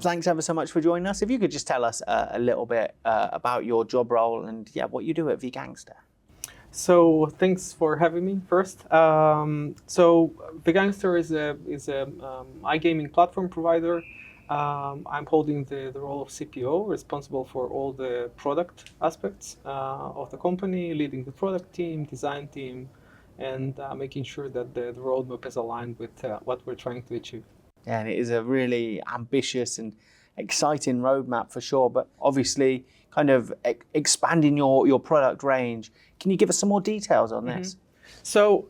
thanks ever so much for joining us. If you could just tell us a little bit about your job role and what you do at Vegangster. So thanks for having me first. So Vegangster is a iGaming platform provider. I'm holding the role of CPO, responsible for all the product aspects of the company, leading the product team, design team, and making sure that the roadmap is aligned with what we're trying to achieve. Yeah, and it is a really ambitious and exciting roadmap for sure, but obviously kind of expanding your product range. Can you give us some more details on this? So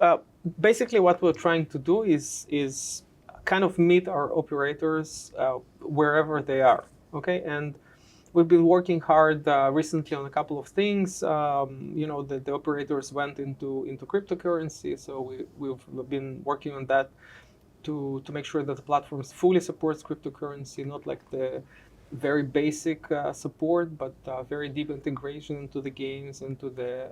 basically what we're trying to do is kind of meet our operators wherever they are, okay? And we've been working hard recently on a couple of things. The operators went into cryptocurrency, so we've been working on that to make sure that the platform fully supports cryptocurrency, not like the very basic support, but very deep integration into the games, into the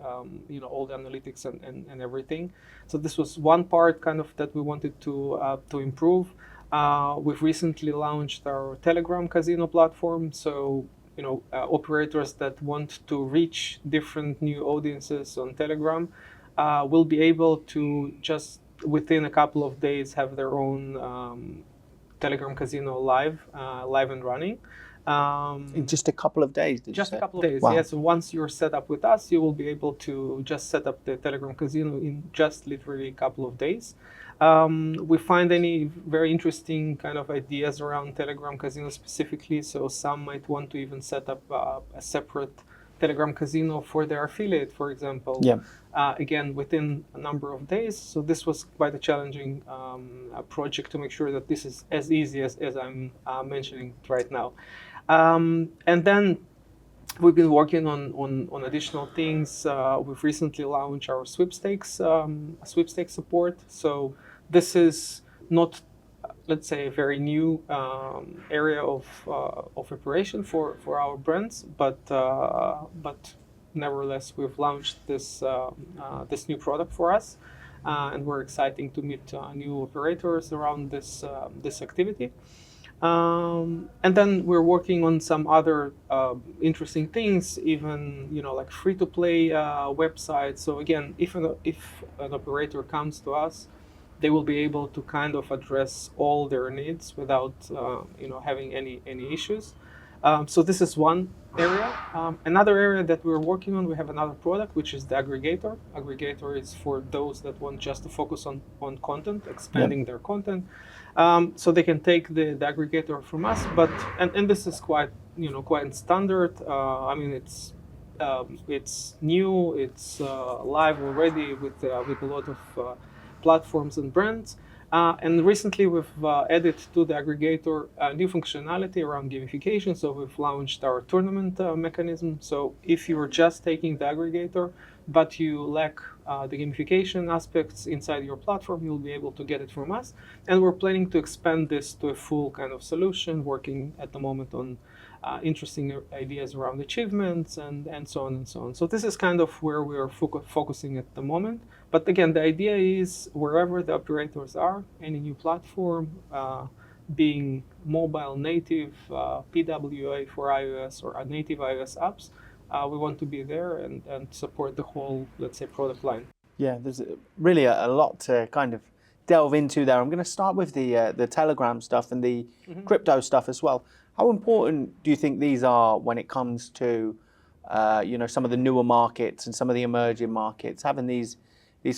all the analytics and everything. So this was one part kind of that we wanted to improve. We've recently launched our Telegram casino platform, so operators that want to reach different new audiences on Telegram will be able to just within a couple of days have their own Telegram casino live and running. In just a couple of days, did you say? Just a couple of days, Wow. yes. Once you're set up with us, you will be able to just set up the Telegram casino in just literally a couple of days. We find any very interesting kind of ideas around Telegram casino specifically, so some might want to even set up a separate Telegram casino for their affiliate, for example. Yeah. Again, within a number of days. So this was quite a challenging project to make sure that this is as easy as I'm mentioning right now. And then we've been working on additional things. We've recently launched our sweepstakes support. So this is not, let's say, a very new area of operation for our brands, but nevertheless, we've launched this new product for us, and we're excited to meet new operators around this activity. And then we're working on some other interesting things, even like free-to-play websites. So again, if an operator comes to us, they will be able to kind of address all their needs without having any issues. So this is one area. Another area that we're working on, we have another product, which is the aggregator. Aggregator is for those that want just to focus on content, expanding their content. So they can take the aggregator from us, and this is quite standard. I mean, it's new, it's live already with a lot of platforms and brands. And recently we've added to the aggregator new functionality around gamification. So we've launched our tournament mechanism. So if you're just taking the aggregator, but you lack the gamification aspects inside your platform, you'll be able to get it from us. And we're planning to expand this to a full kind of solution, working at the moment on interesting ideas around achievements and so on and so on. So this is kind of where we are focusing at the moment. But again, the idea is wherever the operators are, any new platform, being mobile native, PWA for iOS or native iOS apps, we want to be there and support the whole, let's say, product line. Yeah, there's really a lot to kind of delve into there. I'm going to start with the Telegram stuff and the crypto stuff as well. How important do you think these are when it comes to some of the newer markets and some of the emerging markets, having these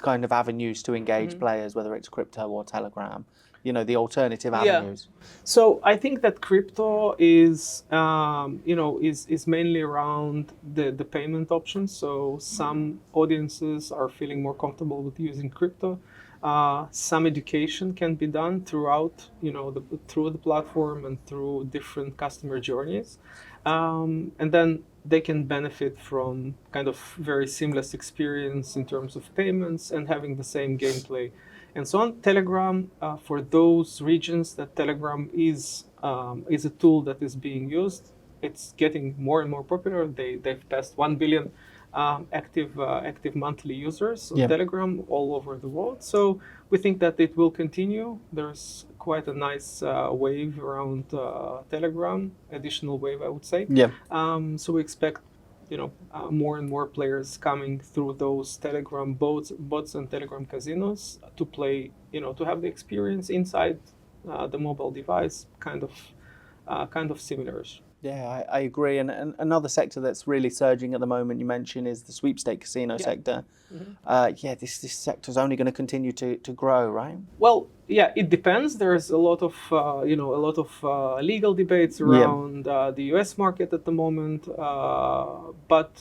kind of avenues to engage players, whether it's crypto or Telegram, the alternative avenues? So I think that crypto is mainly around the payment options. So some audiences are feeling more comfortable with using crypto. Some education can be done throughout, through the platform and through different customer journeys. And then they can benefit from kind of very seamless experience in terms of payments and having the same gameplay and so on. Telegram, for those regions that Telegram is a tool that is being used, it's getting more and more popular. They've passed 1 billion active monthly users on Telegram all over the world. So we think that it will continue. There's quite a nice wave around Telegram, additional wave, I would say. Yeah. So we expect, more and more players coming through those Telegram bots and Telegram casinos to play, to have the experience inside the mobile device, kind of similar. Yeah, I agree. And another sector that's really surging at the moment, you mentioned, is the sweepstake casino sector. Yeah, this sector is only going to continue to grow, right? Well, yeah, it depends. There's a lot of legal debates around the U.S. market at the moment, but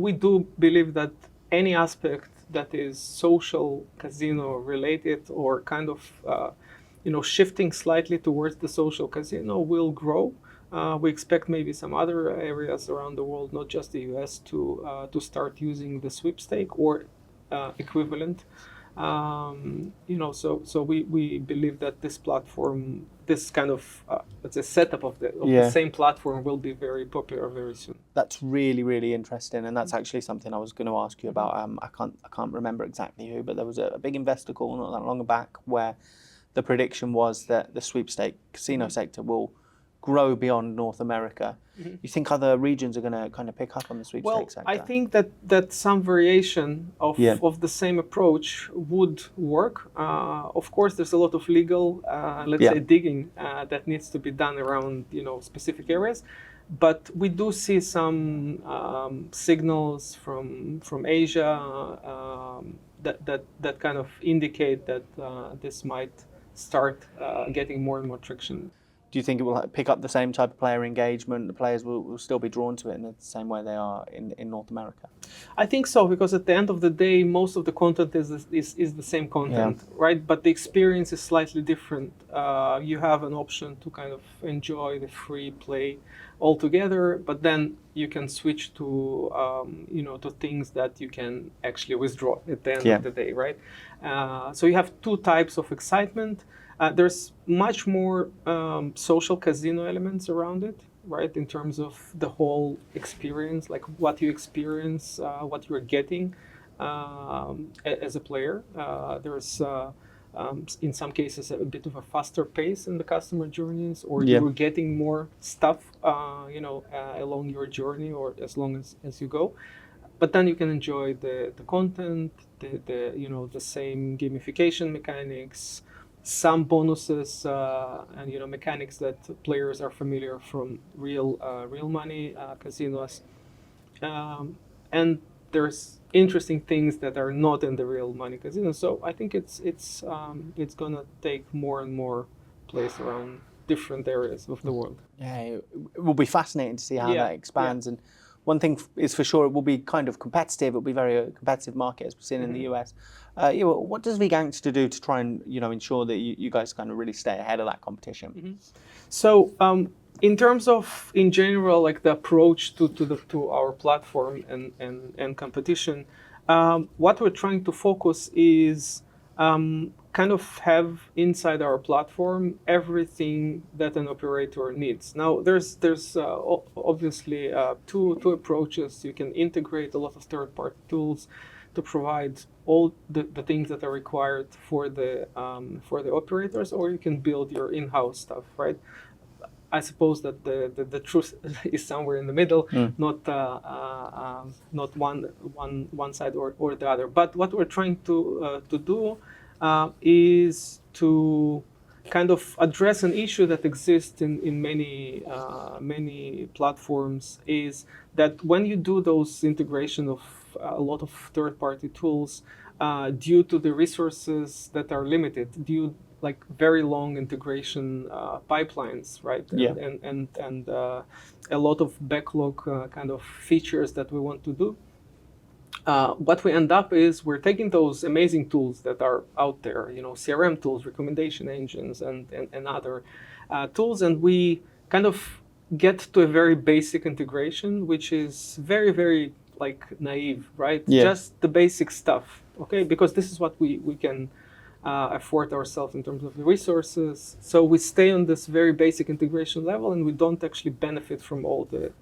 we do believe that any aspect that is social casino related or kind of shifting slightly towards the social casino will grow. We expect maybe some other areas around the world, not just the U.S., to start using the sweepstake or equivalent. So we believe that this platform, this kind of let's say setup of the same platform, will be very popular very soon. That's really, really interesting, and that's actually something I was going to ask you about. I can't remember exactly who, but there was a big investor call not that long back where the prediction was that the sweepstake casino sector will grow beyond North America. You think other regions are going to kind of pick up on the sweepstake sector? I think that some variation of the same approach would work. Of course, there's a lot of legal, let's say, digging that needs to be done around specific areas. But we do see some signals from Asia that kind of indicate that this might start getting more and more traction. Do you think it will pick up the same type of player engagement? The players will still be drawn to it in the same way they are in North America? I think so, because at the end of the day, most of the content is the same content, right? But the experience is slightly different. You have an option to kind of enjoy the free play altogether, but then you can switch to to things that you can actually withdraw at the end of the day, right? So you have two types of excitement. There's much more social casino elements around it, right? In terms of the whole experience, like what you experience, what you're getting as a player. There's in some cases a bit of a faster pace in the customer journeys, or you're getting more stuff, along your journey or as long as you go. But then you can enjoy the content, the same gamification mechanics, some bonuses, and mechanics that players are familiar from real money casinos, and there's interesting things that are not in the real money casinos. So I think it's gonna take more and more place around different areas of the world. Yeah, it will be fascinating to see how that expands. And one thing is for sure, it will be kind of competitive. It will be very competitive market, as we've seen in the US. What does Vegangster do to try and ensure that you guys kind of really stay ahead of that competition? So in terms of, in general, like the approach to our platform and competition, what we're trying to focus is kind of have inside our platform everything that an operator needs. Now, there's obviously two approaches. You can integrate a lot of third-party tools to provide all the things that are required for the operators, or you can build your in-house stuff, right? I suppose that the truth is somewhere in the middle, not one side or the other. But what we're trying to do is to kind of address an issue that exists in many platforms, is that when you do those integration of a lot of third-party tools, due to the resources that are limited, like very long integration pipelines, right? And a lot of backlog kind of features that we want to do. What we end up is we're taking those amazing tools that are out there, CRM tools, recommendation engines, and other tools, and we kind of get to a very basic integration, which is very, very like naive, right? Just the basic stuff, okay? Because this is what we can afford ourselves in terms of the resources. So we stay on this very basic integration level, and we don't actually benefit from all the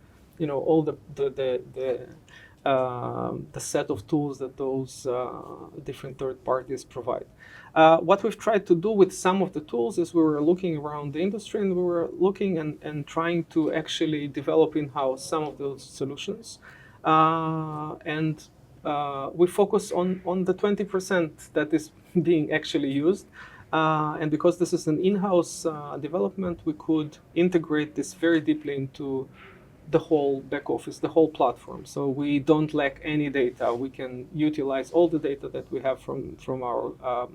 set of tools that those different third parties provide. What we've tried to do with some of the tools is we were looking around the industry and we were looking and trying to actually develop in-house some of those solutions. And we focus on the 20% that is being actually used. And because this is an in-house development, we could integrate this very deeply into the whole back office, the whole platform. So we don't lack any data. We can utilize all the data that we have from our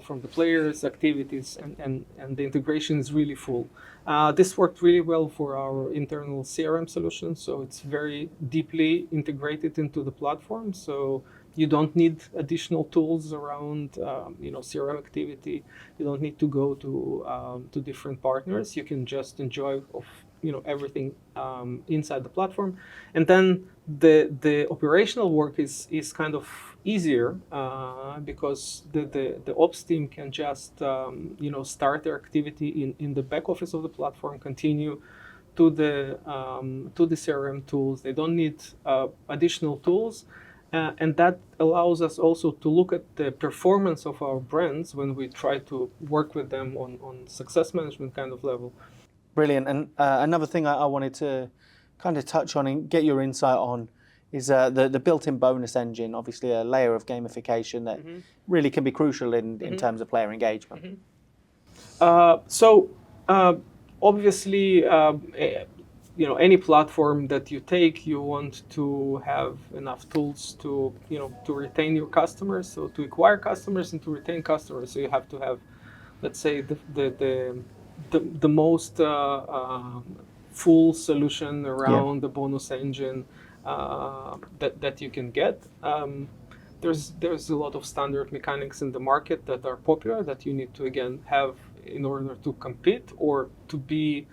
from the players' activities, and the integration is really full. This worked really well for our internal CRM solution, so it's very deeply integrated into the platform. So you don't need additional tools around CRM activity. You don't need to go to different partners. You can just enjoy of everything inside the platform, and then the operational work is kind of easier because the ops team can just start their activity in the back office of the platform, continue to the CRM tools. They don't need additional tools. And that allows us also to look at the performance of our brands when we try to work with them on success management kind of level. Brilliant. And another thing I wanted to kind of touch on and get your insight on is the built-in bonus engine, obviously a layer of gamification that really can be crucial in terms of player engagement. Obviously, any platform that you take, you want to have enough tools to retain your customers, so to acquire customers and to retain customers. So you have to have, let's say, the most full solution around the bonus engine that you can get. There's a lot of standard mechanics in the market that are popular that you need to again have in order to compete or to be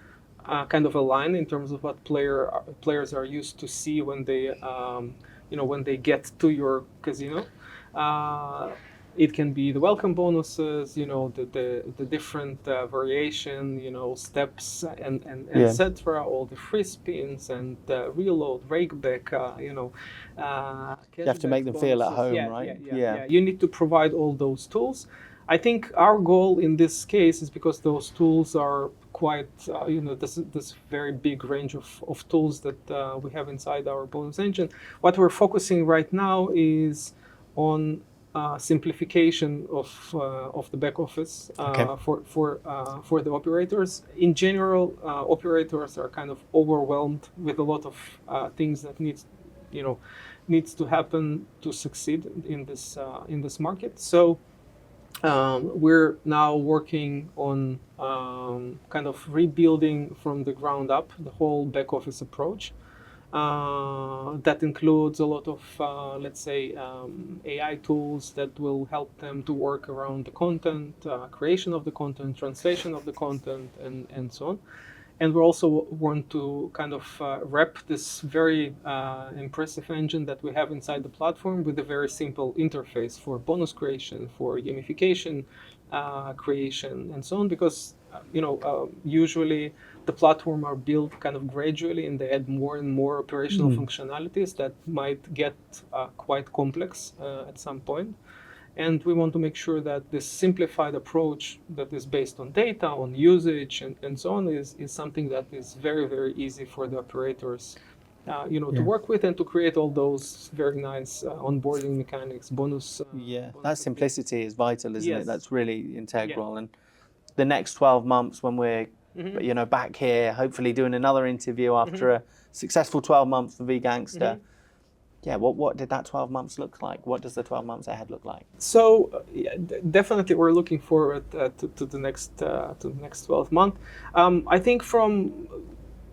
kind of aligned in terms of what players are used to see when they get to your casino. It can be the welcome bonuses, the different variation, steps and etc. All the free spins and reload, rake back, you have to make them feel at home, right? Yeah. You need to provide all those tools. I think our goal in this case is because those tools are quite, this very big range of tools that we have inside our bonus engine. What we're focusing right now is on simplification of the back office for the operators. In general, operators are kind of overwhelmed with a lot of things that needs to happen to succeed in this market. So we're now working on kind of rebuilding from the ground up the whole back office approach. That includes a lot of, let's say, AI tools that will help them to work around the content, creation of the content, translation of the content, and so on. And we also want to kind of wrap this very impressive engine that we have inside the platform with a very simple interface for bonus creation, for gamification creation, and so on, because usually the platform are built kind of gradually and they add more and more operational functionalities that might get quite complex at some point. And we want to make sure that this simplified approach that is based on data, on usage, and so on is something that is very, very easy for the operators to work with and to create all those very nice onboarding mechanics, bonus. That simplicity is vital, isn't it? That's really integral. And the next 12 months when we're back here, hopefully doing another interview after a successful 12 months for Vegangster. What did that 12 months look like? What does the 12 months ahead look like? So definitely we're looking forward to the next 12 months. I think from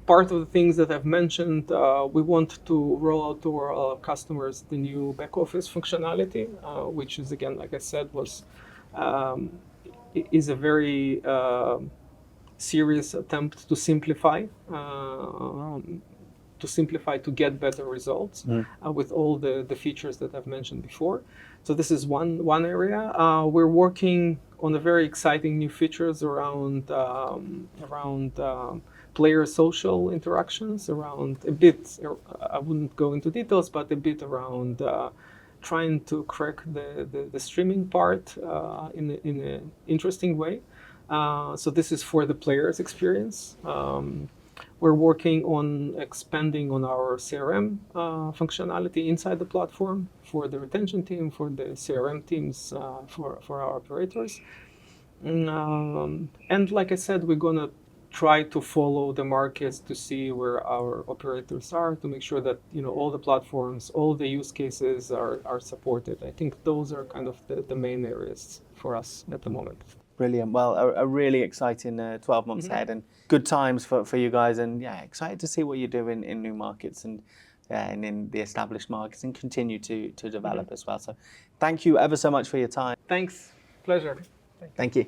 part of the things that I've mentioned, we want to roll out to our customers the new back office functionality, which is, again, like I said, is a very serious attempt to simplify to get better results with all the features that I've mentioned before. So this is one area. We're working on a very exciting new features around player social interactions, around a bit, I wouldn't go into details, but a bit around trying to crack the streaming part in an interesting way. So this is for the player's experience. We're working on expanding on our CRM functionality inside the platform for the retention team, for the CRM teams, for our operators. And like I said, we're gonna try to follow the markets to see where our operators are, to make sure that all the platforms, all the use cases are supported. I think those are kind of the main areas for us at the moment. Brilliant. Well, a really exciting 12 months ahead, and good times for you guys. And yeah, excited to see what you do in new markets and in the established markets, and continue to develop as well. So thank you ever so much for your time. Thanks. Pleasure. Thank you.